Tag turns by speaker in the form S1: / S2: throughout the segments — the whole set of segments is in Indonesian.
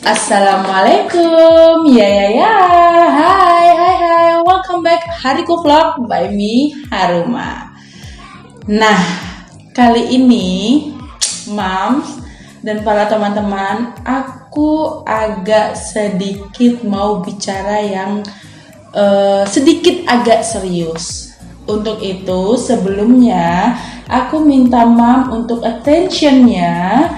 S1: Assalamualaikum, ya, hai, welcome back Hariku Vlog by me, Haruma. Nah, kali ini, Moms dan para teman-teman, aku agak sedikit mau bicara yang sedikit agak serius. Untuk itu, sebelumnya, aku minta Mom untuk attention-nya,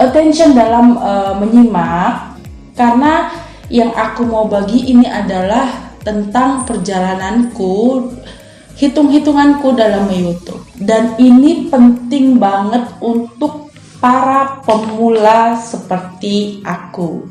S1: attention dalam menyimak, karena yang aku mau bagi ini adalah tentang perjalananku, hitung-hitunganku dalam YouTube, dan ini penting banget untuk para pemula seperti aku.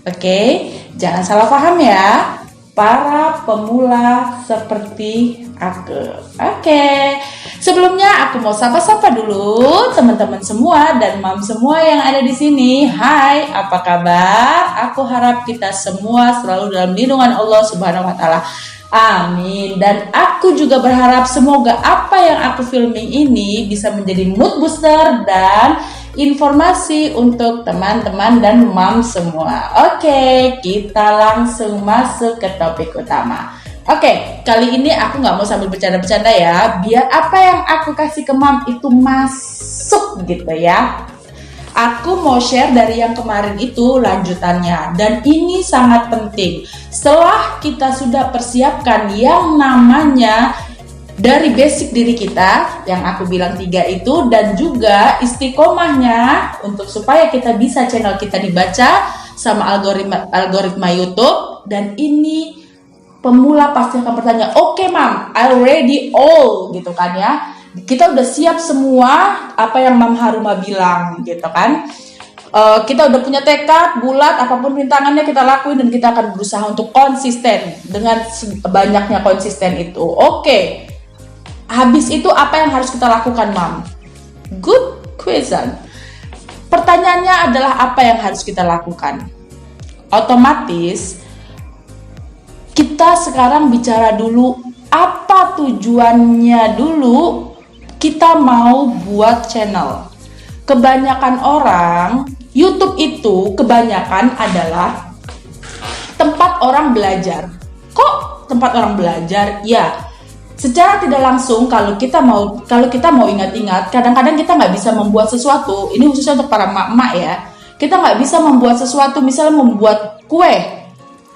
S1: Oke, jangan salah paham ya, para pemula seperti aku. Oke. Sebelumnya aku mau sapa-sapa dulu teman-teman semua dan Mom semua yang ada di sini. Hai, apa kabar? Aku harap kita semua selalu dalam lindungan Allah Subhanahu wa taala. Amin. Dan aku juga berharap semoga apa yang aku filming ini bisa menjadi mood booster dan informasi untuk teman-teman dan Mom semua. Oke, kita langsung masuk ke topik utama. Oke, kali ini aku nggak mau sambil bercanda-bercanda ya, biar apa yang aku kasih ke Mom itu masuk gitu ya. Aku mau share dari yang kemarin itu lanjutannya, dan ini sangat penting. Setelah kita sudah persiapkan yang namanya dari basic diri kita, yang aku bilang 3 itu, dan juga istiqomahnya untuk supaya kita bisa channel kita dibaca sama algoritma YouTube. Dan ini pemula pasti akan bertanya, oke Mom, I ready all gitu kan ya. Kita udah siap semua apa yang Mom Haruma bilang gitu kan. Kita udah punya tekad bulat, apapun rintangannya kita lakuin, dan kita akan berusaha untuk konsisten dengan banyaknya konsisten itu. Oke. Habis itu apa yang harus kita lakukan, Mom? Good question. Pertanyaannya adalah apa yang harus kita lakukan? Otomatis kita sekarang bicara dulu apa tujuannya dulu kita mau buat channel. Kebanyakan orang, YouTube itu kebanyakan adalah tempat orang belajar. Kok tempat orang belajar? Ya, secara tidak langsung kalau kita mau ingat-ingat, kadang-kadang kita nggak bisa membuat sesuatu. Ini khususnya untuk para emak-emak ya. Kita nggak bisa membuat sesuatu, misalnya membuat kue.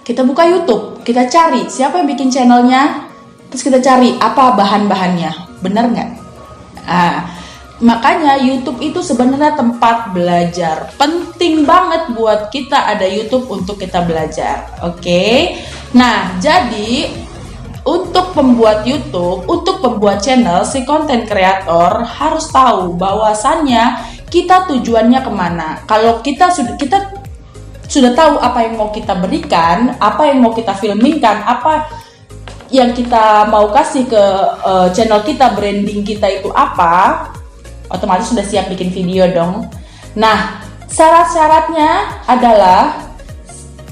S1: Kita buka YouTube, kita cari siapa yang bikin channelnya, terus kita cari apa bahan-bahannya, benar nggak? Makanya YouTube itu sebenarnya tempat belajar. Penting banget buat kita ada YouTube untuk kita belajar, oke? Nah, jadi untuk pembuat YouTube, untuk pembuat channel, si konten kreator harus tahu bahwasannya kita tujuannya kemana. Kalau kita sudah tahu apa yang mau kita berikan, apa yang mau kita filmingkan, apa yang kita mau kasih ke channel kita, branding kita itu apa, otomatis sudah siap bikin video dong. Nah, syarat-syaratnya adalah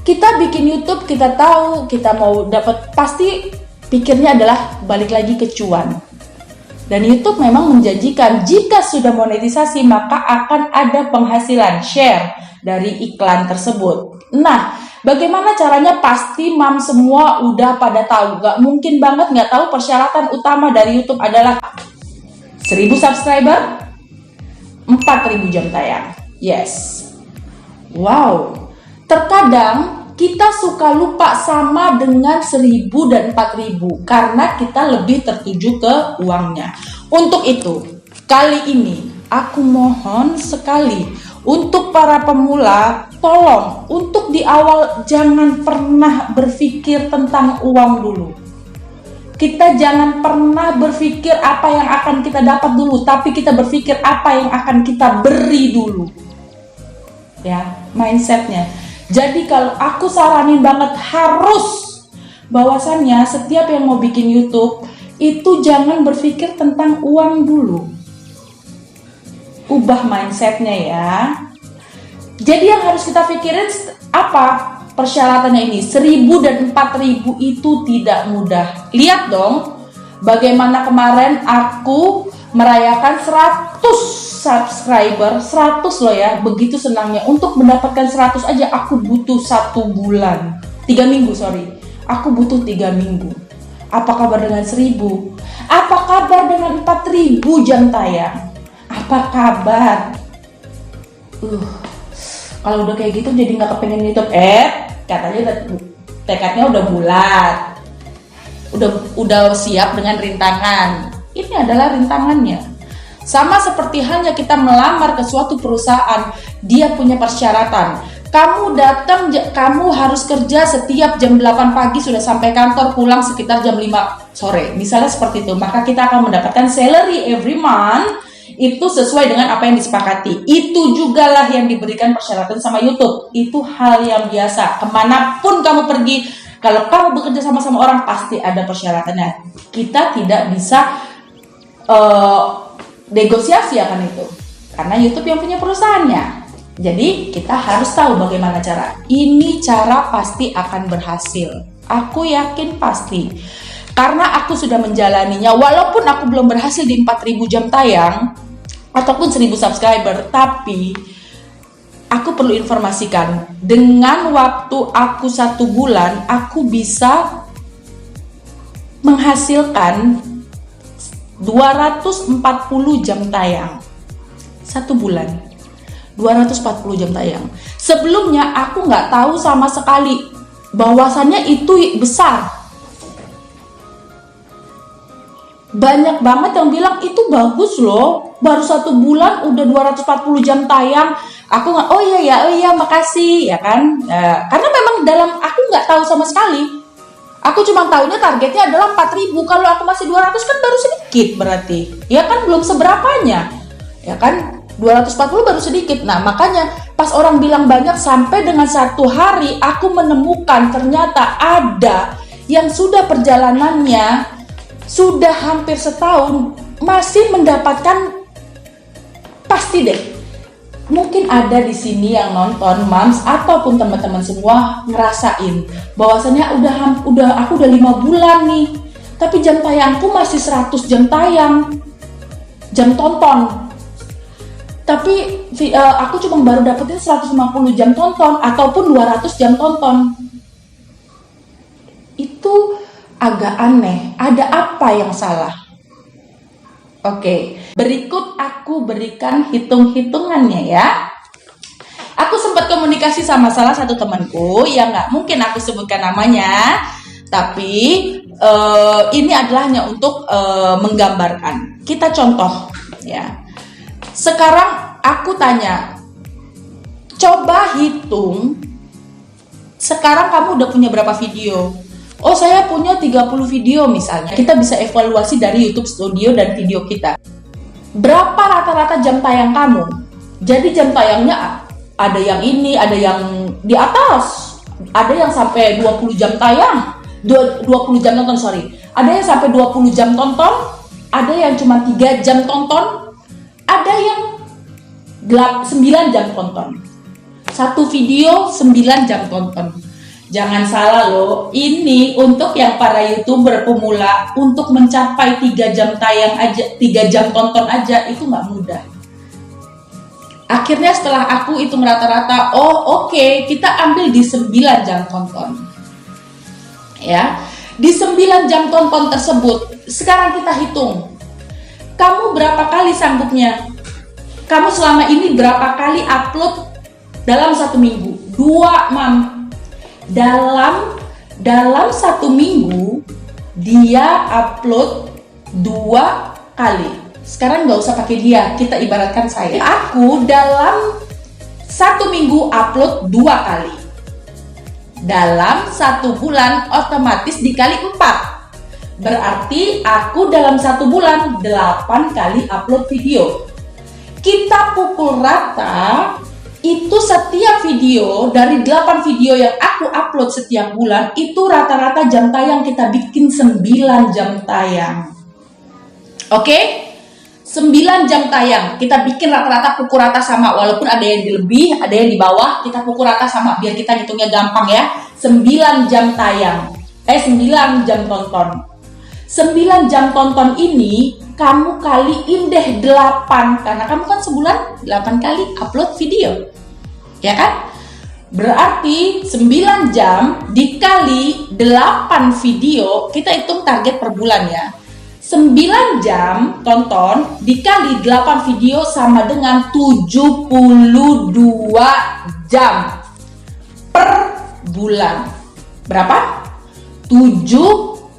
S1: kita bikin YouTube, kita tahu kita mau dapat, pasti pikirnya adalah balik lagi ke cuan. Dan YouTube memang menjanjikan jika sudah monetisasi maka akan ada penghasilan share dari iklan tersebut. Nah, bagaimana caranya? Pasti Mom semua udah pada tahu. Gak mungkin banget gak tahu persyaratan utama dari YouTube adalah 1000 subscriber, 4000 jam tayang. Yes. Wow. Terkadang kita suka lupa sama dengan 1000 dan 4000 karena kita lebih tertuju ke uangnya. Untuk itu, kali ini aku mohon sekali untuk para pemula, tolong untuk di awal jangan pernah berpikir tentang uang dulu. Kita jangan pernah berpikir apa yang akan kita dapat dulu, tapi kita berpikir apa yang akan kita beri dulu. Ya, mindsetnya. Jadi kalau aku saranin banget harus bahwasannya setiap yang mau bikin YouTube itu jangan berpikir tentang uang dulu. Ubah mindsetnya ya. Jadi yang harus kita pikirin apa persyaratannya ini? 1000 dan 4000 itu tidak mudah. Lihat dong bagaimana kemarin aku merayakan 100 subscriber, 100 loh ya, begitu senangnya. Untuk mendapatkan 100 aja aku butuh 1 bulan, 3 minggu sorry, aku butuh 3 minggu. Apa kabar dengan 1000? Apa kabar dengan 4000 jam tayang? Apa kabar? Kalau udah kayak gitu jadi nggak kepengen YouTube. Katanya tekadnya udah bulat, udah siap dengan rintangan. Ini adalah rintangannya. Sama seperti halnya kita melamar ke suatu perusahaan, dia punya persyaratan. Kamu datang, kamu harus kerja setiap jam 8 pagi sudah sampai kantor, pulang sekitar jam 5 sore. Misalnya seperti itu, maka kita akan mendapatkan salary every month itu sesuai dengan apa yang disepakati. Itu juga lah yang diberikan persyaratan sama YouTube. Itu hal yang biasa. Kemanapun kamu pergi, kalau kamu bekerja sama-sama orang, pasti ada persyaratannya. Kita tidak bisa negosiasi akan itu, karena YouTube yang punya perusahaannya. Jadi kita harus tahu bagaimana cara. Ini cara pasti akan berhasil. Aku yakin pasti. Karena aku sudah menjalaninya, walaupun aku belum berhasil di 4000 jam tayang ataupun 1000 subscriber, tapi aku perlu informasikan, dengan waktu aku 1 bulan, aku bisa menghasilkan 240 jam tayang 1 bulan, 240 jam tayang. Sebelumnya aku nggak tahu sama sekali bahwasannya itu besar. Banyak banget yang bilang itu bagus loh, baru 1 bulan udah 240 jam tayang. Aku nggak, oh iya makasih ya kan. Karena memang aku nggak tahu sama sekali. Aku cuma tahunya targetnya adalah 4000. Kalau aku masih 200 kan baru sedikit berarti. Ya kan belum seberapanya. Ya kan 240 baru sedikit. Nah makanya pas orang bilang banyak, sampai dengan 1 hari aku menemukan ternyata ada yang sudah perjalanannya sudah hampir setahun masih mendapatkan, pasti deh. Mungkin ada di sini yang nonton moms ataupun teman-teman semua ngerasain bahwasannya aku udah 5 bulan nih, tapi jam tayangku masih 100 jam tayang, jam tonton. Tapi aku cuma baru dapetin 150 jam tonton ataupun 200 jam tonton. Itu agak aneh. Ada apa yang salah? Oke, berikut aku berikan hitung-hitungannya ya. Aku sempat komunikasi sama salah satu temanku yang nggak mungkin aku sebutkan namanya, tapi ini adalah hanya untuk menggambarkan. Kita contoh ya. Sekarang aku tanya, coba hitung. Sekarang kamu udah punya berapa video? Oh, saya punya 30 video misalnya. Kita bisa evaluasi dari YouTube Studio dan video kita. Berapa rata-rata jam tayang kamu? Jadi jam tayangnya ada yang ini, ada yang di atas. Ada yang sampai 20 jam tayang. 20 jam tonton, sorry. Ada yang sampai 20 jam tonton. Ada yang cuma 3 jam tonton. Ada yang 9 jam tonton. Satu video 9 jam tonton. Jangan salah loh, ini untuk yang para YouTuber pemula, untuk mencapai 3 jam tayang aja, 3 jam tonton aja, itu nggak mudah. Akhirnya setelah aku hitung rata-rata, oke, kita ambil di 9 jam tonton. Ya, di 9 jam tonton tersebut, sekarang kita hitung. Kamu berapa kali sanggupnya? Kamu selama ini berapa kali upload dalam 1 minggu? 2, Mam. Dalam 1 minggu dia upload 2 kali. Sekarang nggak usah pakai dia, kita ibaratkan saya. Aku dalam 1 minggu upload 2 kali. Dalam 1 bulan otomatis dikali 4. Berarti aku dalam 1 bulan 8 kali upload video. Kita pukul rata. Itu setiap video, dari 8 video yang aku upload setiap bulan, itu rata-rata jam tayang kita bikin 9 jam tayang. Oke? 9 jam tayang, kita bikin rata-rata pukul rata sama, walaupun ada yang di lebih, ada yang di bawah, kita pukul rata sama, biar kita hitungnya gampang ya. 9 jam tayang, 9 jam tonton. 9 jam tonton ini kamu kaliin deh 8, karena kamu kan sebulan 8 kali upload video, ya kan? Berarti 9 jam dikali 8 video, kita hitung target per bulan ya. 9 jam tonton dikali 8 video sama dengan 72 jam per bulan. Berapa? 72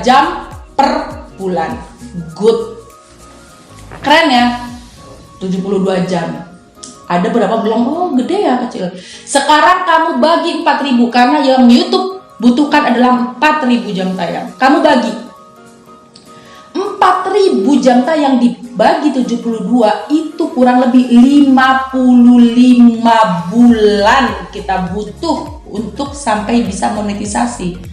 S1: jam per bulan. Good. Keren ya? 72 jam. Ada berapa bilang, oh gede ya, kecil. Sekarang kamu bagi 4.000, karena yang YouTube butuhkan adalah 4.000 jam tayang. Kamu bagi 4.000 jam tayang dibagi 72, itu kurang lebih 55 bulan kita butuh untuk sampai bisa monetisasi.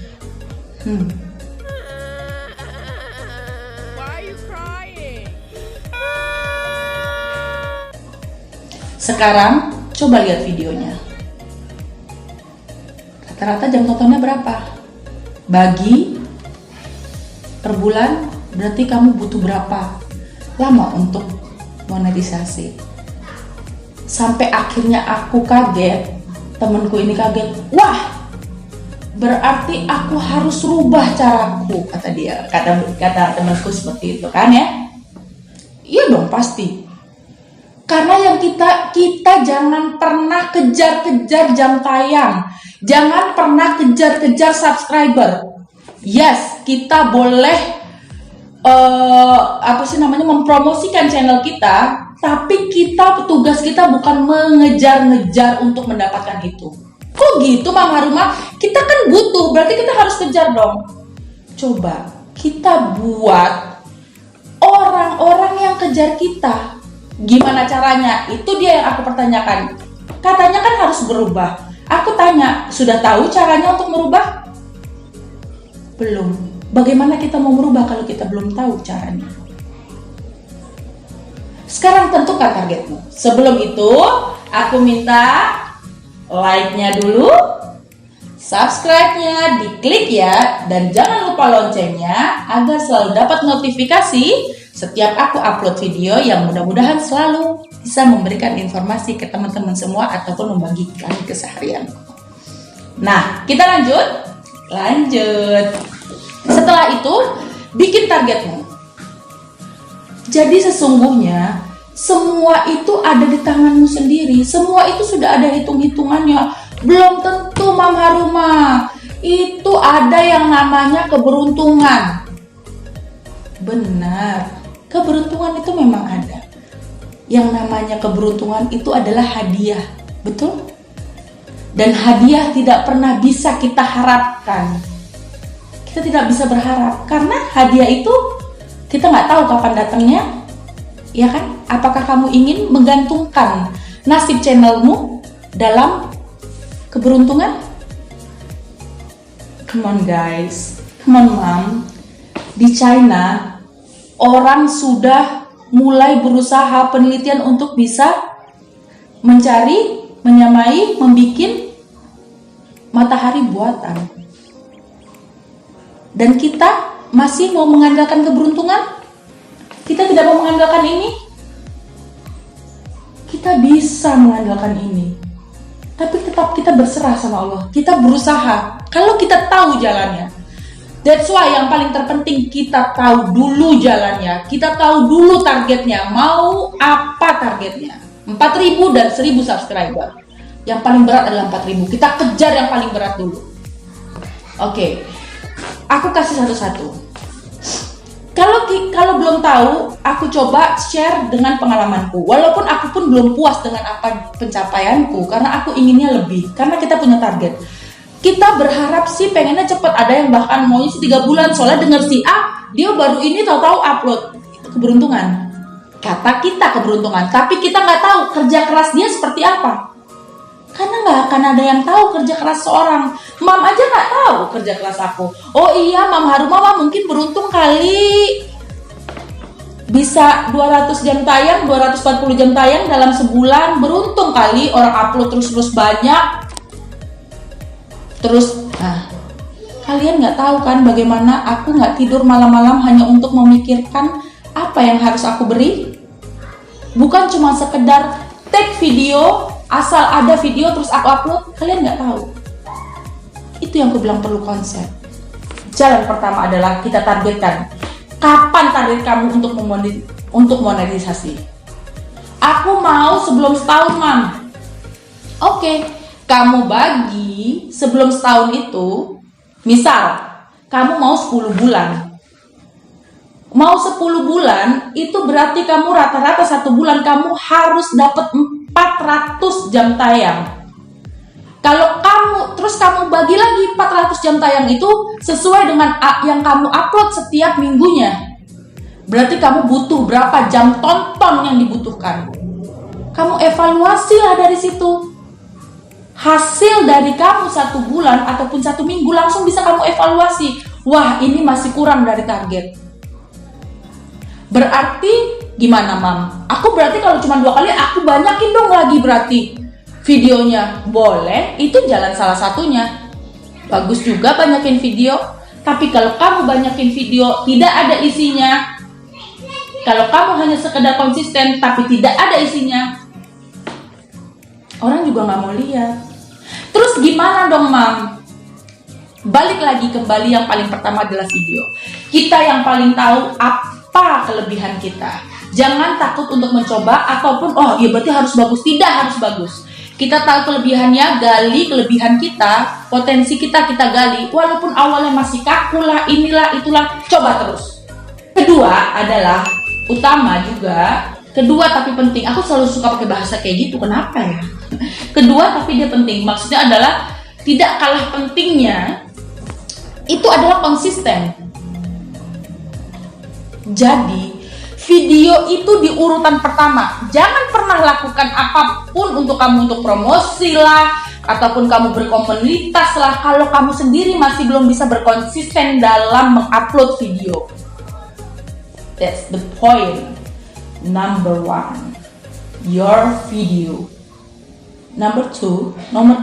S1: Sekarang coba lihat videonya. Rata-rata jam tontonnya berapa? Bagi per bulan, berarti kamu butuh berapa lama untuk monetisasi? Sampai akhirnya aku kaget, temenku ini kaget. Wah, berarti aku harus rubah caraku, kata dia. Kata temanku seperti itu kan ya? Iya dong, pasti. Karena yang kita jangan pernah kejar-kejar jam tayang, jangan pernah kejar-kejar subscriber. Yes, kita boleh mempromosikan channel kita, tapi tugas kita bukan mengejar-ngejar untuk mendapatkan itu. Kok gitu, Mama Haruma? Kita kan butuh, berarti kita harus kejar dong. Coba kita buat orang-orang yang kejar kita. Gimana caranya? Itu dia yang aku pertanyakan. Katanya kan harus berubah. Aku tanya, sudah tahu caranya untuk merubah? Belum. Bagaimana kita mau merubah kalau kita belum tahu caranya? Sekarang tentukan targetmu. Sebelum itu, aku minta like-nya dulu, subscribe-nya diklik ya, dan jangan lupa loncengnya agar selalu dapat notifikasi setiap aku upload video yang mudah-mudahan selalu bisa memberikan informasi ke teman-teman semua ataupun membagikan keseharian. Nah, kita lanjut. Setelah itu, bikin targetmu. Jadi sesungguhnya semua itu ada di tanganmu sendiri. Semua itu sudah ada hitung-hitungannya. Belum tentu, Mam Haruma. Itu ada yang namanya keberuntungan. Benar. Keberuntungan itu memang ada. Yang namanya keberuntungan itu adalah hadiah, betul? Dan hadiah tidak pernah bisa kita harapkan. Kita tidak bisa berharap, karena hadiah itu kita nggak tahu kapan datangnya, ya kan? Apakah kamu ingin menggantungkan nasib channelmu dalam keberuntungan? Come on guys, come on mom. Di China, orang sudah mulai berusaha penelitian untuk bisa mencari, menyamai, membikin matahari buatan. Dan kita masih mau mengandalkan keberuntungan? Kita tidak mau mengandalkan ini? Kita bisa mengandalkan ini. Tapi tetap kita berserah sama Allah. Kita berusaha. Kalau kita tahu jalannya. That's why yang paling terpenting kita tahu dulu jalannya, kita tahu dulu targetnya, mau apa targetnya. 4.000 dan 1.000 subscriber. Yang paling berat adalah 4.000. Kita kejar yang paling berat dulu. Oke. Aku kasih satu-satu. Kalau belum tahu, aku coba share dengan pengalamanku. Walaupun aku pun belum puas dengan apa pencapaianku, karena aku inginnya lebih. Karena kita punya target. Kita berharap sih pengennya cepet, ada yang bahkan maunya 3 bulan, soalnya denger si A, dia baru ini tahu-tahu upload. Itu keberuntungan. Kata kita keberuntungan, tapi kita nggak tahu kerja keras dia seperti apa. Karena nggak akan ada yang tahu kerja keras seorang. Mam aja nggak tahu kerja keras aku. Oh iya, Mam Haruma mungkin beruntung kali. Bisa 200 jam tayang, 240 jam tayang dalam sebulan. Beruntung kali, orang upload terus-terus banyak. Terus, nah, Kalian nggak tahu kan bagaimana aku nggak tidur malam-malam hanya untuk memikirkan apa yang harus aku beri? Bukan cuma sekedar take video, asal ada video terus aku upload. Kalian nggak tahu. Itu yang aku bilang perlu konsep. Jalan pertama adalah kita targetkan. Kapan target kamu untuk monetisasi? Aku mau sebelum setahun, Mam. Oke, kamu bagi sebelum setahun itu. Misal, kamu mau 10 bulan. Mau 10 bulan, itu berarti kamu rata-rata 1 bulan kamu harus dapat 400 jam tayang. Kalau kamu bagi lagi 400 jam tayang itu sesuai dengan yang kamu upload setiap minggunya. Berarti kamu butuh berapa jam tonton yang dibutuhkan. Kamu evaluasi lah dari situ. Hasil dari kamu 1 bulan ataupun 1 minggu langsung bisa kamu evaluasi. Wah, ini masih kurang dari target. Berarti gimana, Mam? Aku berarti kalau cuma 2 kali, aku banyakin dong lagi berarti videonya. Boleh, itu jalan salah satunya. Bagus juga banyakin video. Tapi kalau kamu banyakin video tidak ada isinya, kalau kamu hanya sekedar konsisten tapi tidak ada isinya, orang juga nggak mau lihat. Terus gimana dong, Mam? Balik lagi kembali, yang paling pertama adalah video. Kita yang paling tahu apa kelebihan kita. Jangan takut untuk mencoba ataupun ya berarti harus bagus. Tidak harus bagus. Kita tahu kelebihannya, gali kelebihan kita, potensi kita gali. Walaupun awalnya masih kaku lah, inilah, itulah, coba terus. Kedua adalah utama juga. Kedua tapi penting. Aku selalu suka pakai bahasa kayak gitu. Kenapa ya? Kedua tapi dia penting. Maksudnya adalah tidak kalah pentingnya itu adalah konsisten. Jadi video itu di urutan pertama. Jangan pernah lakukan apapun untuk kamu, untuk promosi lah, ataupun kamu berkomunitas lah, kalau kamu sendiri masih belum bisa berkonsisten dalam mengupload video. That's the point. Number 1, your video. Nomor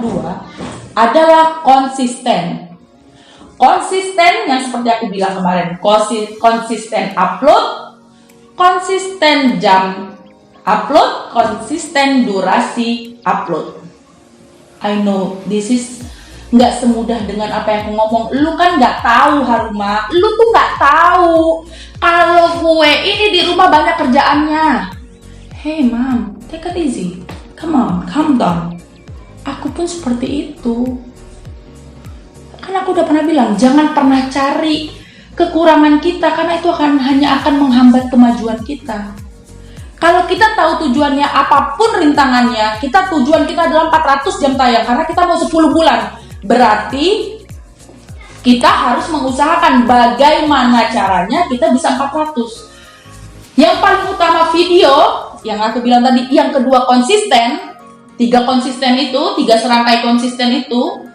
S1: 2 adalah konsisten. Konsisten yang seperti aku bilang kemarin, konsisten upload, konsisten jam upload, konsisten durasi upload. I know this is nggak semudah dengan apa yang aku ngomong. Lu kan nggak tahu, Haruma. Lu tuh nggak tahu kalau gue ini di rumah banyak kerjaannya. Hey, Mom, take it easy. Come on, calm down. Aku pun seperti itu. Kan aku udah pernah bilang, jangan pernah cari kekurangan kita, karena itu hanya akan menghambat kemajuan kita. Kalau kita tahu tujuannya apapun rintangannya, tujuan kita adalah 400 jam tayang karena kita mau 10 bulan. Berarti kita harus mengusahakan bagaimana caranya kita bisa 400. Yang paling utama video, yang aku bilang tadi. Yang kedua konsisten. 3 serangkai konsisten itu.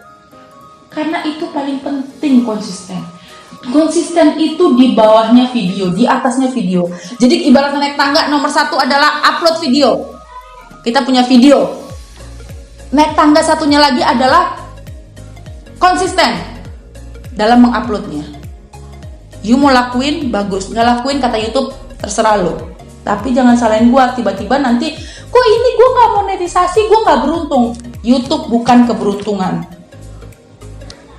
S1: Karena itu paling penting konsisten. Konsisten itu di bawahnya video, di atasnya video. Jadi ibaratnya naik tangga, nomor 1 adalah upload video. Kita punya video. Naik tangga satunya lagi adalah konsisten dalam menguploadnya. You mau lakuin, bagus. Nggak lakuin, kata YouTube, terserah lo. Tapi jangan salahin gua, tiba-tiba nanti, kok ini gua nggak monetisasi, gua nggak beruntung. YouTube bukan keberuntungan.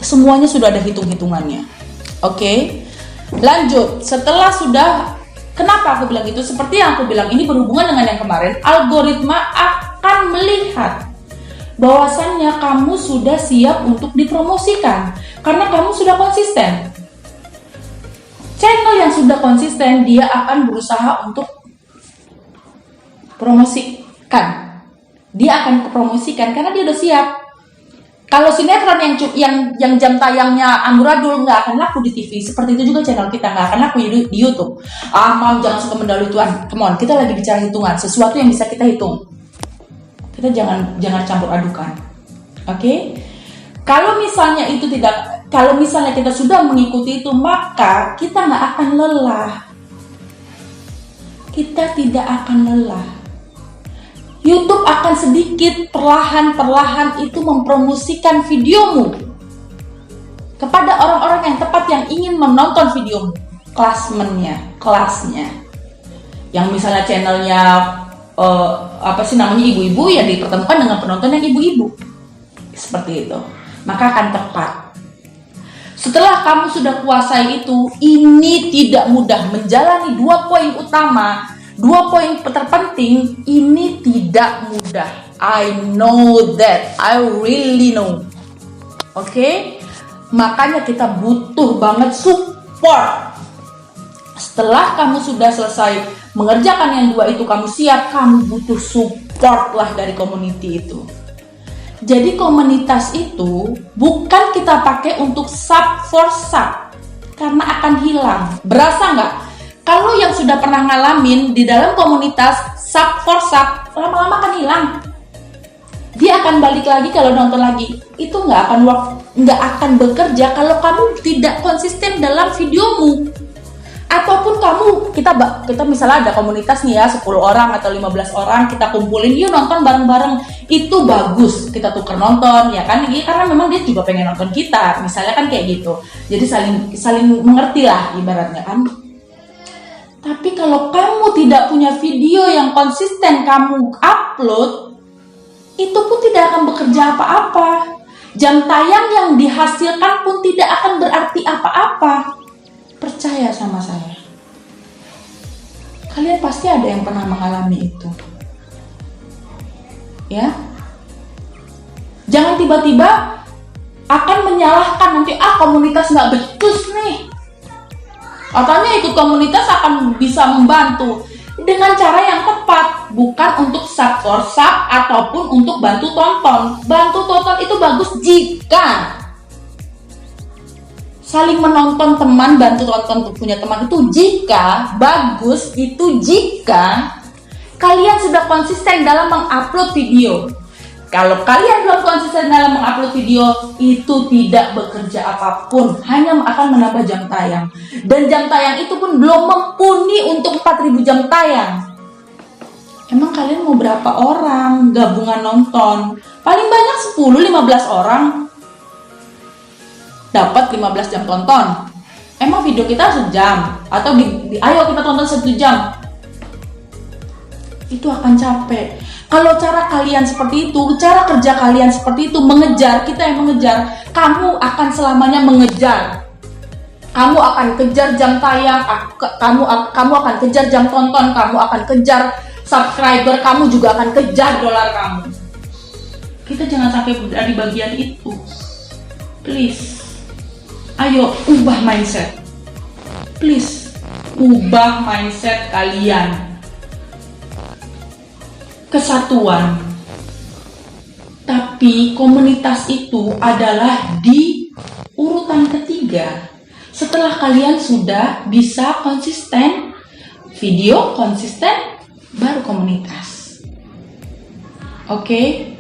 S1: Semuanya sudah ada hitung-hitungannya. Oke, lanjut. Setelah sudah, kenapa aku bilang gitu? Seperti yang aku bilang, ini berhubungan dengan yang kemarin. Algoritma akan melihat bahwasannya kamu sudah siap untuk dipromosikan karena kamu sudah konsisten. Channel yang sudah konsisten, dia akan berusaha untuk promosikan. Dia akan promosikan karena dia udah siap. Kalau sinetron yang jam tayangnya amburadul nggak akan laku di TV. Seperti itu juga channel kita nggak akan laku di YouTube. Mam, jangan suka mendahului Tuhan. Come on, kita lagi bicara hitungan, sesuatu yang bisa kita hitung. Kita jangan campur adukan. Oke? Kalau misalnya kita sudah mengikuti itu, maka kita nggak akan lelah. Kita tidak akan lelah. YouTube akan sedikit perlahan-perlahan itu mempromosikan videomu. kepada orang-orang yang tepat yang ingin menonton videomu. Kelasnya. Yang misalnya channelnya ibu-ibu, ya dipertemukan dengan penonton yang ibu-ibu. Seperti itu. Maka akan tepat. Setelah kamu sudah kuasai itu, ini tidak mudah. Menjalani 2 poin utama, 2 poin terpenting, ini tidak mudah. I know that. I really know. Oke? Makanya kita butuh banget support. Setelah kamu sudah selesai mengerjakan yang 2 itu, kamu siap, kamu butuh support lah dari community itu. Jadi komunitas itu bukan kita pakai untuk sub for sub, karena akan hilang. Berasa nggak? Kalau yang sudah pernah ngalamin di dalam komunitas sub for sub, lama-lama akan hilang. Dia akan balik lagi kalau nonton lagi. Itu nggak akan bekerja kalau kamu tidak konsisten dalam videomu. Ataupun kita misalnya ada komunitas nih ya, 10 orang atau 15 orang, kita kumpulin, yuk nonton bareng-bareng. Itu bagus, kita tuker nonton ya kan, karena memang dia juga pengen nonton kita, misalnya kan kayak gitu. Jadi saling mengerti lah ibaratnya kan. Tapi kalau kamu tidak punya video yang konsisten kamu upload, itu pun tidak akan bekerja apa-apa. Jam tayang yang dihasilkan pun tidak akan berarti apa-apa. Percaya sama saya. Kalian pasti ada yang pernah mengalami itu. Ya. Jangan tiba-tiba akan menyalahkan nanti, komunitas nggak becus nih. Katanya ikut komunitas akan bisa membantu. Dengan cara yang tepat, bukan untuk sub for sub ataupun untuk bantu tonton. Bantu tonton itu bagus jika saling menonton teman, bantu tonton punya teman itu jika bagus, itu jika kalian sudah konsisten dalam mengupload video. Kalau kalian belum konsisten dalam mengupload video, itu tidak bekerja apapun, hanya akan menambah jam tayang. Dan jam tayang itu pun belum mumpuni untuk 4.000 jam tayang. Emang kalian mau berapa orang gabungan nonton? Paling banyak 10-15 orang dapat 15 jam tonton. Emang video kita sejam? Atau ayo kita tonton 1 jam? Itu akan capek. Kalau cara kalian seperti itu, cara kerja kalian seperti itu, mengejar, kita yang mengejar, kamu akan selamanya mengejar. Kamu akan kejar jam tayang, kamu akan kejar jam tonton, kamu akan kejar subscriber, kamu juga akan kejar dolar kamu. Kita jangan sampai berada di bagian itu. Please. Ayo, ubah mindset. Please, ubah mindset kalian. Kesatuan. Tapi komunitas itu adalah di urutan ketiga. Setelah kalian sudah bisa konsisten, video konsisten, baru komunitas. Oke?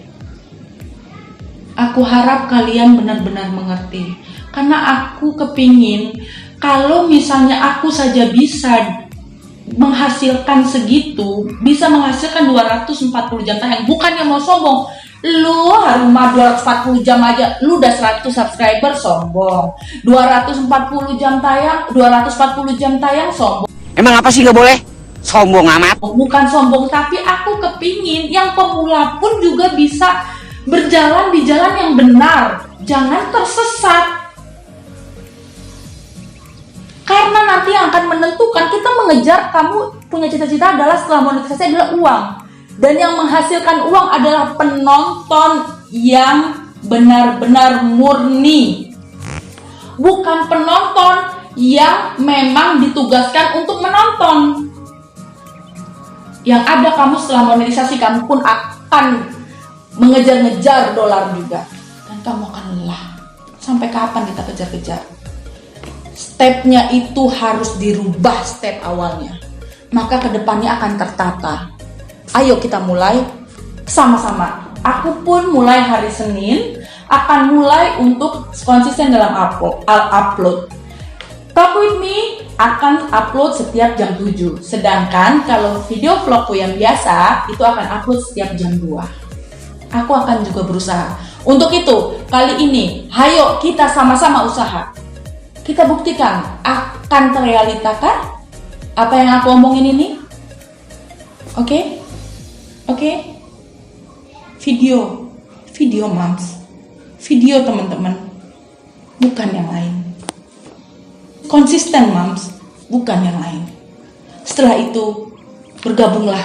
S1: Aku harap kalian benar-benar mengerti. Karena aku kepingin kalau misalnya aku saja bisa menghasilkan segitu, bisa menghasilkan 240 jam tayang, bukannya mau sombong. Lu harumah 240 jam aja, lu udah 100 subscriber, sombong. 240 jam tayang, 240 jam tayang, sombong.
S2: Emang apa sih nggak boleh? Sombong amat.
S1: Bukan sombong, tapi aku kepingin yang pemula pun juga bisa berjalan di jalan yang benar. Jangan tersesat. Karena nanti yang akan menentukan, kita mengejar, kamu punya cita-cita adalah setelah monetisasi adalah uang. Dan yang menghasilkan uang adalah penonton yang benar-benar murni. Bukan penonton yang memang ditugaskan untuk menonton. Yang ada kamu setelah monetisasi, kamu pun akan mengejar-ngejar dolar juga. Dan kamu akan lelah. Sampai kapan kita kejar-kejar? Stepnya itu harus dirubah step awalnya. Maka kedepannya akan tertata. Ayo kita mulai sama-sama. Aku pun mulai hari Senin akan mulai untuk konsisten dalam upload. Talk with me akan upload setiap jam 7. Sedangkan kalau video vlogku yang biasa itu akan upload setiap jam 2. aku akan juga berusaha. Untuk itu, kali ini, hayo kita sama-sama usaha. Kita buktikan, akan terrealitakan apa yang aku omongin ini. Oke? Oke? Video moms. Video teman-teman. Bukan yang lain. Konsisten moms, bukan yang lain. Setelah itu, bergabunglah.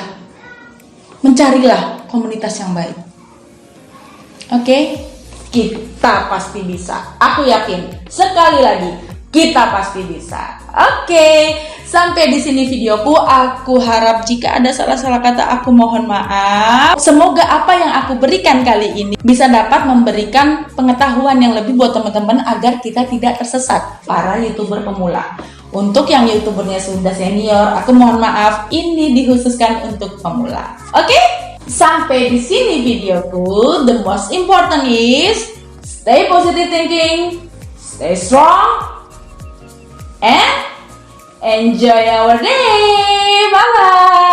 S1: Mencarilah komunitas yang baik. Oke? Kita pasti bisa. Aku yakin. Sekali lagi, kita pasti bisa. Oke, sampai di sini videoku. Aku harap jika ada salah-salah kata, aku mohon maaf. Semoga apa yang aku berikan kali ini bisa dapat memberikan pengetahuan yang lebih buat teman-teman agar kita tidak tersesat, para YouTuber pemula. Untuk yang YouTubernya sudah senior, aku mohon maaf, ini dikhususkan untuk pemula. Oke? Sampai di sini videoku. The most important is stay positive thinking, stay strong, and enjoy our day. Bye bye.